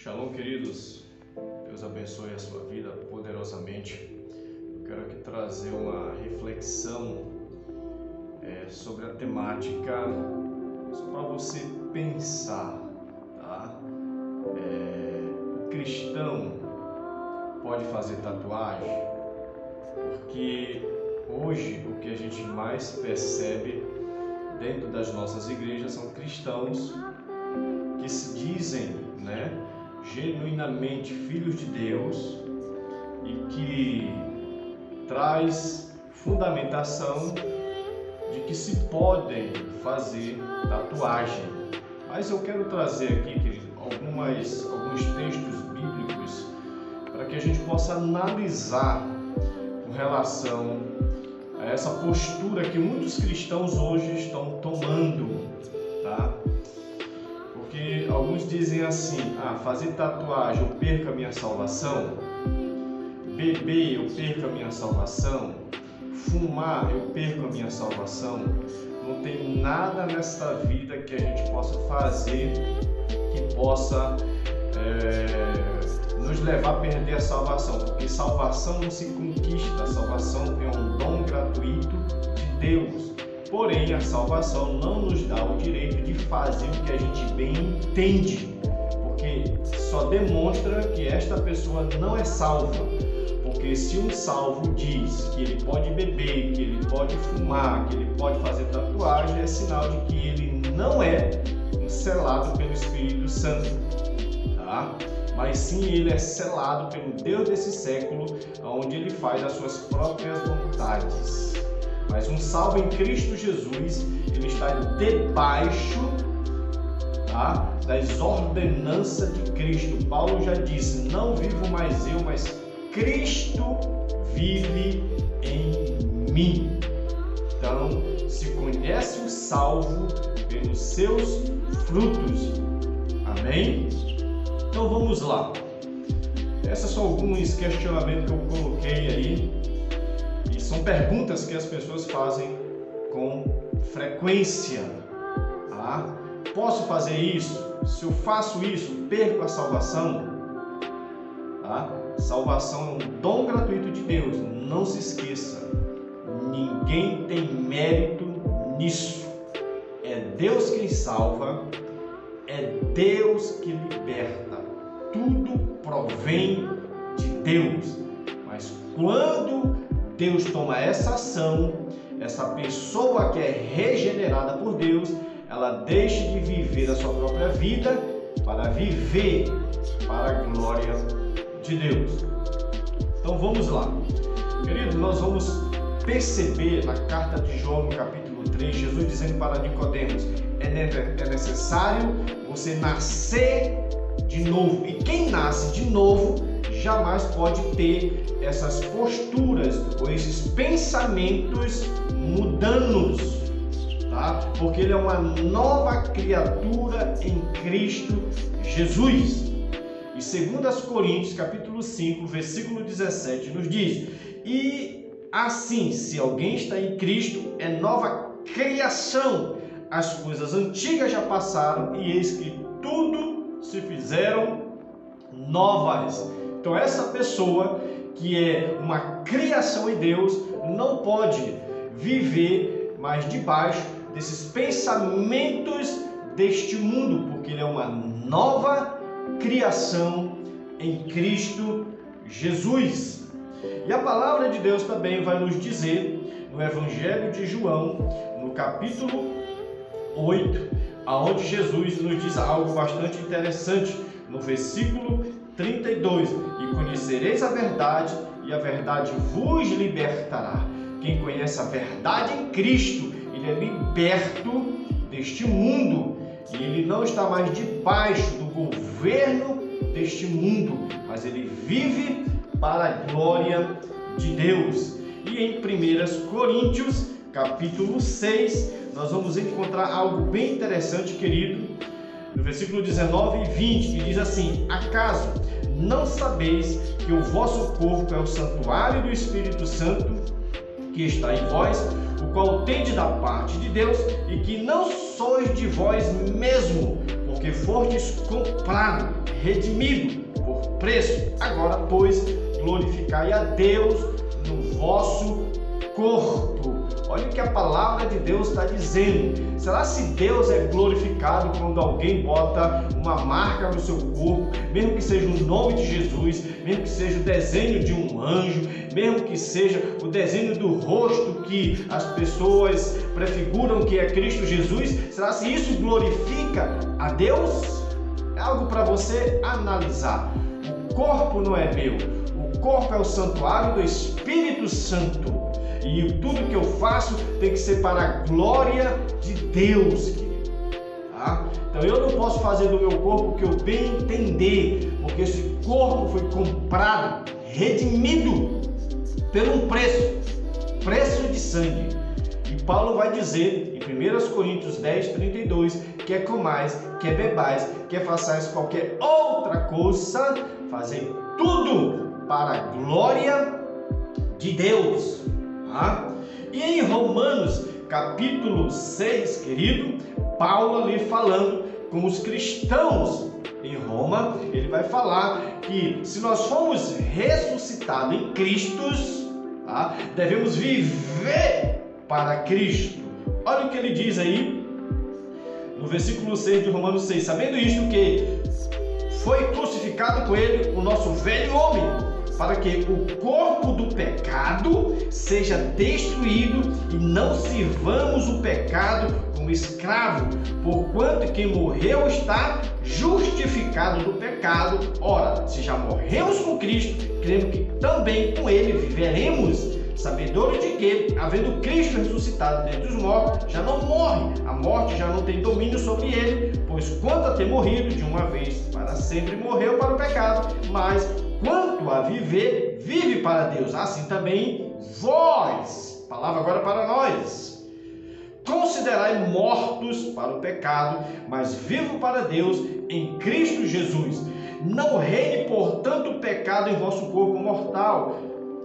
Shalom, queridos. Deus abençoe a sua vida poderosamente. Eu quero aqui trazer uma reflexão sobre a temática, só para você pensar, tá? O cristão pode fazer tatuagem? Porque hoje o que a gente mais percebe dentro das nossas igrejas são cristãos que se dizem, genuinamente filhos de Deus e que traz fundamentação de que se podem fazer tatuagem. Mas eu quero trazer aqui, querido, alguns textos bíblicos para que a gente possa analisar com relação a essa postura que muitos cristãos hoje estão tomando, tá? Porque alguns dizem assim: fazer tatuagem eu perco a minha salvação, beber eu perco a minha salvação, fumar eu perco a minha salvação. Não tem nada nesta vida que a gente possa fazer que possa nos levar a perder a salvação, porque salvação não se conquista, a salvação é um dom gratuito de Deus. Porém, a salvação não nos dá o direito de fazer o que a gente bem entende, porque só demonstra que esta pessoa não é salva. Porque se um salvo diz que ele pode beber, que ele pode fumar, que ele pode fazer tatuagem, é sinal de que ele não é um selado pelo Espírito Santo, tá? Mas sim, ele é selado pelo Deus desse século, onde ele faz as suas próprias vontades. Mas um salvo em Cristo Jesus, ele está debaixo, tá, das ordenanças de Cristo. Paulo já disse: não vivo mais eu, mas Cristo vive em mim. Então, se conhece o salvo pelos seus frutos. Amém? Então vamos lá. Esses são alguns questionamentos que eu coloquei aí. E são perguntas que as pessoas fazem com frequência. Tá? Posso fazer isso? Se eu faço isso, perco a salvação? Tá? Salvação é um dom gratuito de Deus. Não se esqueça. Ninguém tem mérito nisso. É Deus quem salva. É Deus que liberta. Tudo provém de Deus. Mas quando Deus toma essa ação, essa pessoa que é regenerada por Deus, ela deixa de viver a sua própria vida para viver para a glória de Deus. Então vamos lá. Queridos, nós vamos perceber na carta de João, no capítulo 3, Jesus dizendo para Nicodemos: é necessário você nascer de novo. E quem nasce de novo jamais pode ter essas posturas ou esses pensamentos mudanos, tá? Porque ele é uma nova criatura em Cristo Jesus. E 2 Coríntios, capítulo 5, versículo 17, nos diz: e assim, se alguém está em Cristo, é nova criação. As coisas antigas já passaram e eis que tudo se fizeram novas. Então essa pessoa que é uma criação em Deus não pode viver mais debaixo desses pensamentos deste mundo, porque ele é uma nova criação em Cristo Jesus. E a palavra de Deus também vai nos dizer no Evangelho de João, no capítulo 8, aonde Jesus nos diz algo bastante interessante, no versículo 32: e conhecereis a verdade, e a verdade vos libertará. Quem conhece a verdade em Cristo, ele é liberto deste mundo, e ele não está mais debaixo do governo deste mundo, mas ele vive para a glória de Deus. E em 1 Coríntios, capítulo 6, nós vamos encontrar algo bem interessante, querido, no versículo 19 e 20, que diz assim: acaso não sabeis que o vosso corpo é o santuário do Espírito Santo que está em vós, o qual tendes da parte de Deus, e que não sois de vós mesmo, porque fostes comprado, redimido por preço. Agora, pois, glorificai a Deus no vosso corpo. Olha o que a palavra de Deus está dizendo. Será se Deus é glorificado quando alguém bota uma marca no seu corpo, mesmo que seja o nome de Jesus, mesmo que seja o desenho de um anjo, mesmo que seja o desenho do rosto que as pessoas prefiguram que é Cristo Jesus? Será se isso glorifica a Deus? É algo para você analisar. O corpo não é meu, o corpo é o santuário do Espírito Santo. E tudo que eu faço tem que ser para a glória de Deus, querido. Tá? Então eu não posso fazer do meu corpo o que eu bem entender, porque esse corpo foi comprado, redimido por um preço de sangue. E Paulo vai dizer em 1 Coríntios 10, 32, quer comais, quer bebais, quer façais qualquer outra coisa, fazei tudo para a glória de Deus. E em Romanos capítulo 6, querido, Paulo ali falando com os cristãos em Roma, ele vai falar que se nós fomos ressuscitados em Cristo, devemos viver para Cristo. Olha o que ele diz aí no versículo 6 de Romanos 6, sabendo isto que foi crucificado com ele o nosso velho homem, para que o corpo do pecado seja destruído e não sirvamos o pecado como escravo, porquanto quem morreu está justificado do pecado. Ora, se já morremos com Cristo, cremos que também com ele viveremos, sabedores de que, havendo Cristo ressuscitado dentre os mortos, já não morre, a morte já não tem domínio sobre ele, pois quanto a ter morrido de uma vez para sempre, morreu para o pecado, mas quanto a viver, vive para Deus. Assim também vós, palavra agora para nós, considerai mortos para o pecado, mas vivo para Deus em Cristo Jesus. Não reine, portanto, o pecado em vosso corpo mortal,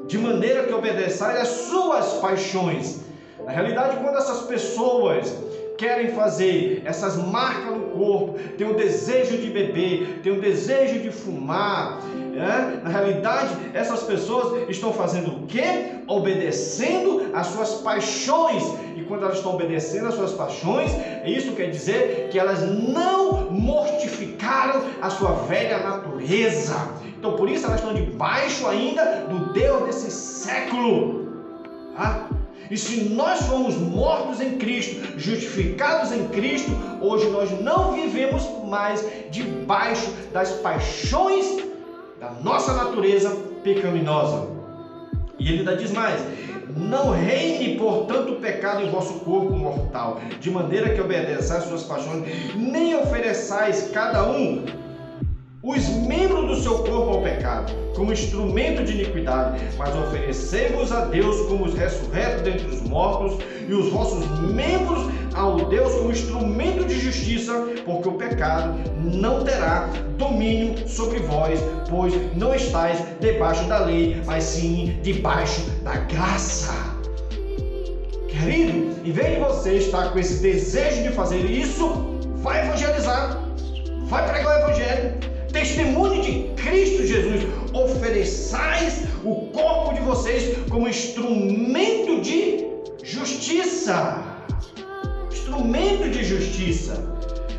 de maneira que obedeçais às suas paixões. Na realidade, quando essas pessoas querem fazer essas marcas no corpo, tem o desejo de beber, tem o desejo de fumar, na realidade, essas pessoas estão fazendo o quê? Obedecendo às suas paixões. E quando elas estão obedecendo às suas paixões, isso quer dizer que elas não mortificaram a sua velha natureza. Então, por isso, elas estão debaixo ainda do Deus desse século. E se nós fomos mortos em Cristo, justificados em Cristo, hoje nós não vivemos mais debaixo das paixões da nossa natureza pecaminosa. E ele ainda diz mais: não reine, portanto, o pecado em vosso corpo mortal, de maneira que obedeçais às suas paixões, nem ofereçais cada um os membros do seu corpo ao pecado, como instrumento de iniquidade, mas oferecei-vos a Deus como os ressurretos dentre os mortos, e os vossos membros ao Deus como instrumento de justiça, porque o pecado não terá domínio sobre vós, pois não estáis debaixo da lei, mas sim debaixo da graça. Querido, em vez de você estar com esse desejo de fazer isso, vai evangelizar, vai pregar o evangelho. Testemunho de Cristo Jesus, ofereçais o corpo de vocês como instrumento de justiça. Instrumento de justiça.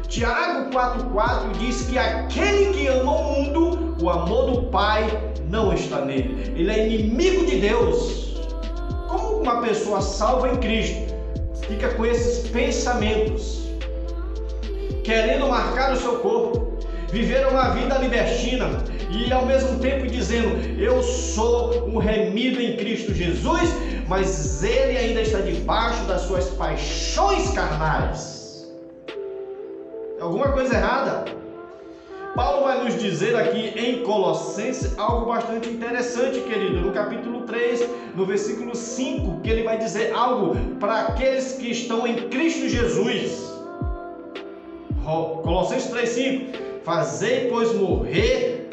Tiago 4,4 diz que aquele que ama o mundo, o amor do Pai não está nele. Ele é inimigo de Deus. Como uma pessoa salva em Cristo fica com esses pensamentos, querendo marcar o seu corpo, viver uma vida libertina e ao mesmo tempo dizendo: eu sou um remido em Cristo Jesus, mas ele ainda está debaixo das suas paixões carnais. É alguma coisa errada? Paulo vai nos dizer aqui em Colossenses algo bastante interessante, querido, no capítulo 3, no versículo 5, que ele vai dizer algo para aqueles que estão em Cristo Jesus. Colossenses 3,5: fazei, pois, morrer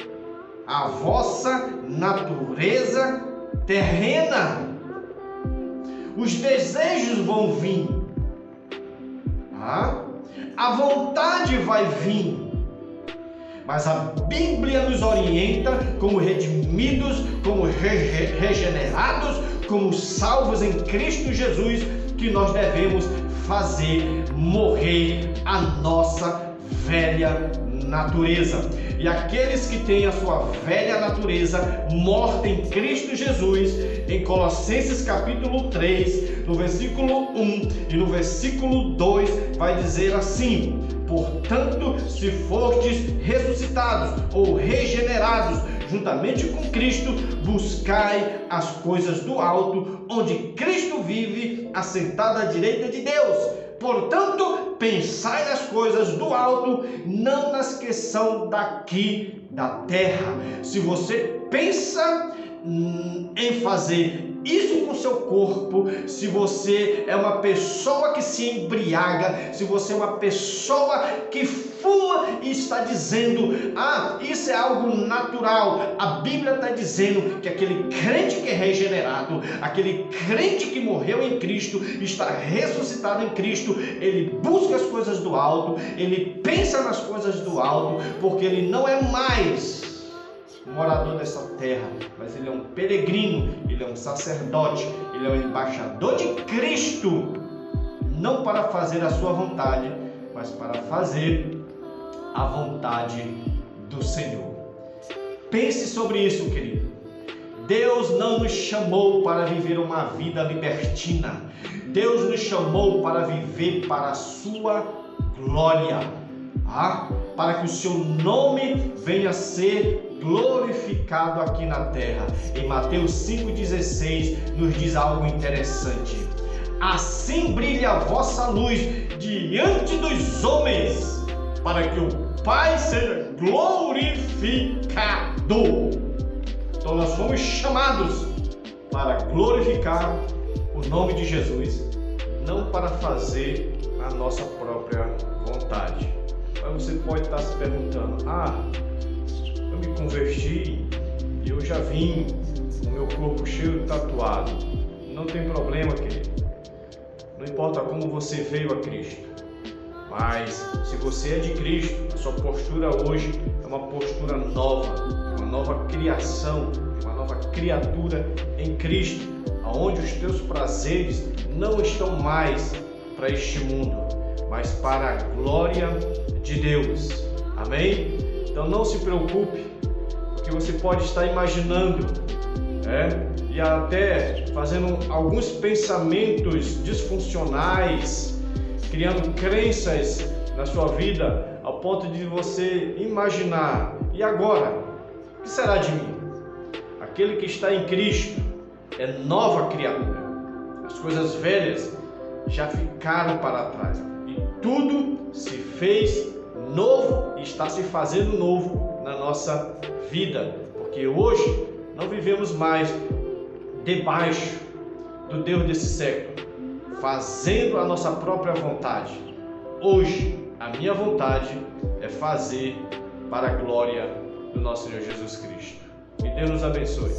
a vossa natureza terrena. Os desejos vão vir, a vontade vai vir, mas a Bíblia nos orienta como redimidos, como regenerados, como salvos em Cristo Jesus, que nós devemos fazer morrer a nossa velha natureza. E aqueles que têm a sua velha natureza morta em Cristo Jesus, em Colossenses capítulo 3, no versículo 1 e no versículo 2, vai dizer assim: portanto, se fortes ressuscitados ou regenerados juntamente com Cristo, buscai as coisas do alto, onde Cristo vive, assentado à direita de Deus. Portanto, pensai nas coisas do alto, não nas que são daqui da terra. Se você pensa em fazer isso com o seu corpo, se você é uma pessoa que se embriaga, se você é uma pessoa que fuma e está dizendo, isso é algo natural, a Bíblia está dizendo que aquele crente que é regenerado, aquele crente que morreu em Cristo, está ressuscitado em Cristo, ele busca as coisas do alto, ele pensa nas coisas do alto, porque ele não é mais morador dessa terra, mas ele é um peregrino, ele é um sacerdote, ele é um embaixador de Cristo, não para fazer a sua vontade, mas para fazer a vontade do Senhor. Pense sobre isso, querido. Deus não nos chamou para viver uma vida libertina. Deus nos chamou para viver para a sua glória, para que o seu nome venha a ser glorificado aqui na terra. Em Mateus 5,16 nos diz algo interessante: assim brilhe a vossa luz diante dos homens, para que o Pai seja glorificado. Então nós fomos chamados para glorificar o nome de Jesus, não para fazer a nossa própria vontade. Mas você pode estar se perguntando: eu me converti e eu já vim com o meu corpo cheio de tatuado. Não tem problema, querido. Não importa como você veio a Cristo, mas se você é de Cristo, a sua postura hoje é uma postura nova, uma nova criação, uma nova criatura em Cristo, onde os teus prazeres não estão mais para este mundo, mas para a glória de Deus. Amém? Então não se preocupe, porque você pode estar imaginando, e até fazendo alguns pensamentos disfuncionais, criando crenças na sua vida, ao ponto de você imaginar: e agora? O que será de mim? Aquele que está em Cristo é nova criatura. As coisas velhas já ficaram para trás e tudo se fez novo e está se fazendo novo na nossa vida, porque hoje não vivemos mais debaixo do Deus desse século, fazendo a nossa própria vontade. Hoje a minha vontade é fazer para a glória do nosso Senhor Jesus Cristo. Que Deus nos abençoe.